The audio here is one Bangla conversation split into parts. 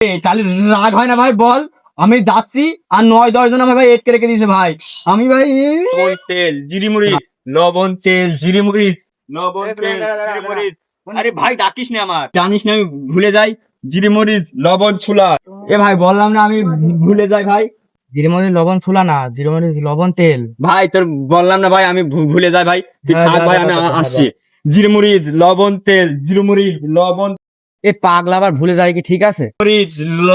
তাহলে রাগ হয় না ভাই? বল, আমি যাচ্ছি আর 9-10 জন আমার ভাই এটকে রেখে দিয়েছে ভাই। আমি ভাই লবণ তেল জিরিমুড়ি, লবণ তেল জিরিমুড়ি, লবণ তেল জিরিমুড়ি। আরে ভাই ডাকিস না, আমার জানিস না আমি ভুলে যাই। জিরিমুড়ি লবণ ছুলা। এ ভাই বললাম না আমি ভুলে যাই ভাই। জিরেমরি লবণ ছোলা না, জিরেমরি লবণ তেল। ভাই তোর বললাম না ভাই আমি ভুলে যাই ভাই। তুই হ্যাঁ, থাক যা ভাই, যা আমি যা, আসছি। জিরিমুড়ি লবণ তেল জিরিমুড়ি লবণ এ পাগলা আবার ভুলে যায় কি? ঠিক আছে। মরিচ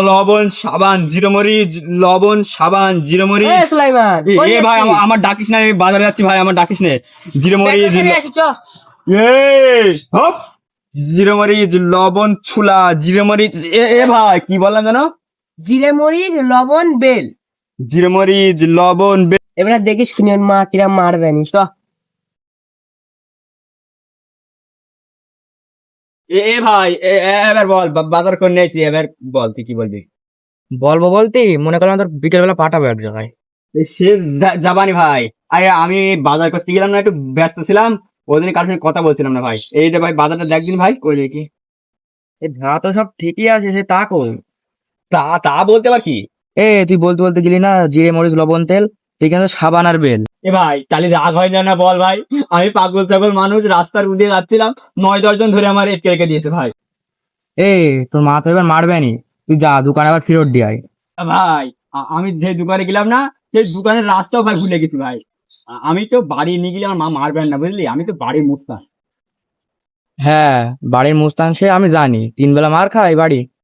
লবণ সাবান জিরো মরিচ লবণ সাবান জিরো এ মরিচ। সুলাইমান, কই এ ভাই যাচ্ছিস? আমার ডাকিস না, আমি বাজারে যাচ্ছি ভাই, আমার ডাকিস না। জিরো মরিচ ব্যাগটা নিয়ে আসি, চ। এ হপ, জিরো মরিচ লবণ ছুলা জিরো মরিচ। এ ভাই কি বললাম জানো? জিরে মরিচ লবণ বেল। জিরো মরিচ লবণ এবারে দেখিস কিনে মা কিরা মারবে নি, চ। এ ভাই এবার বল, বাজার করে নিয়েছি, এবার বল তুই কি বলবি? বলবো বলতে মনে করলাম তোর বিকেল বেলা পাঠাবো এক জায়গায়। সে যাবানি ভাই। আরে আমি বাজার করতে গেলাম না, একটু ব্যস্ত ছিলাম, ওই জন্য কারোর সঙ্গে কথা বলছিলাম না ভাই। এই যে ভাই বাজারটা দেখদিন ভাই, কই দেখি। এ ভা তো সব ঠিকই আছে, সে তা কই? তা তা বলতে পার কি? এ তুই বলতে বলতে গেলি না জিরে মরিচ লবণ তেল, এখানে সাবান আর বেল। এ ভাই তাহলে রাগ হয় না? না বল ভাই, আমি পাগল ছাগল মানুষ, রাস্তার দিয়ে যাচ্ছিলাম, 9-10 জন ধরে আমার এটকে রেখে দিয়েছে ভাই। এ তোর মা তো এবার মারবে নি, তুই যা দোকানে আবার ফেরত দিয়ে আয়। ভাই আমি যে দোকানে গেলাম না, সেই দোকানের রাস্তাও ভাই ভুলে গেছি ভাই। আমি তো বাড়ি নিয়ে গেলে আমার মা মারবেন না বুঝলি, আমি তো বাড়ির মুস্তান। হ্যাঁ, বাড়ির মুস্তান সে আমি জানি, 3 বেলা মার খাই বাড়ি।